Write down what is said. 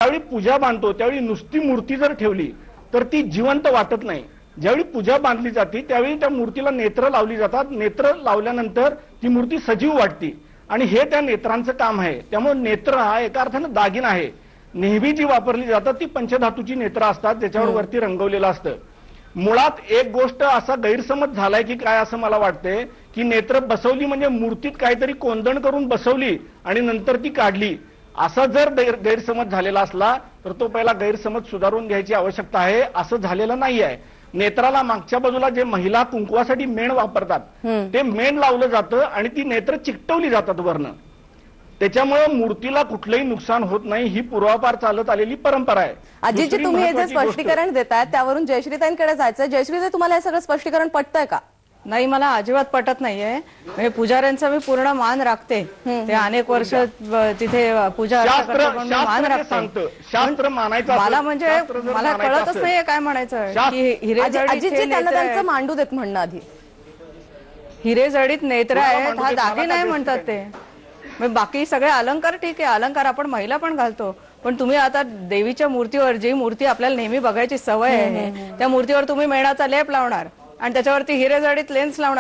ज्यावेळी पूजा बांधतो त्यावेळी नुसती मूर्ती जर ठेवली तर ती जिवंत वाटत नाही। ज्यावेळी पूजा बांधली जाते त्यावेळी त्या मूर्तीला नेत्र लावली जातात। नेत्र लावल्यानंतर ती मूर्ती सजीव वाटते आणि हे त्या नेत्रांचं काम आहे। त्यामुळे नेत्र हा एका अर्थानं दागिना आहे। नेहमी जी वापरली जातात ती पंचधातूची नेत्र असतात ज्याच्यावर वरती रंगवलेलं असतं। मुळात एक गोष्ट असा गैरसमज झालाय की काय असं मला वाटतंय की नेत्र बसवली म्हणजे मूर्तीत काहीतरी कोंदण करून बसवली आणि नंतर ती काढली, असा जर गैरसमज झालेला असला तर तो पहिला गैरसमज सुधारून घ्यायची आवश्यकता आहे। असं झालेलं नाही आहे। नेत्राला मागच्या बाजूला जे महिला कुंकवासाठी मेण वापरतात ते मेण लावलं जातं आणि ती नेत्र चिकटवली जातात वरनं। त्याच्यामुळे मूर्तीला कुठलंही नुकसान होत नाही, ही पूर्वापार चालत आलेली परंपरा आहे। अजितजी, तुम्ही हे जे स्पष्टीकरण देताय त्यावरून जयश्रीताईंकडे जायचं। जयश्रीताई, तुम्हाला हे सगळं स्पष्टीकरण पटतंय का? नाही, मला अजिबात पटत नाहीये। म्हणजे पुजाऱ्यांचा मी पूर्ण मान राखते, ते अनेक वर्ष तिथे पूजा मान राखते। शास्त्र मानायचं मला म्हणजे मला कळतच नाहीये काय म्हणायचं की अजितजी, त्यांना त्यांचं मांडू देत म्हणणं आधी। हिरेजडीत नेत्र आहेत हा दागिना आहे म्हणतात ते। बाकी सगळे अलंकार ठीक आहे, अलंकार आपण महिला पण घालतो, पण तुम्ही आता देवीच्या मूर्तीवर जी मूर्ती आपल्याला नेहमी बघायची सवय आहे त्या मूर्तीवर तुम्ही मेणाचा लेप लावणार आणि त्याच्यावरती हिरेजडीत लेन्स लावणार।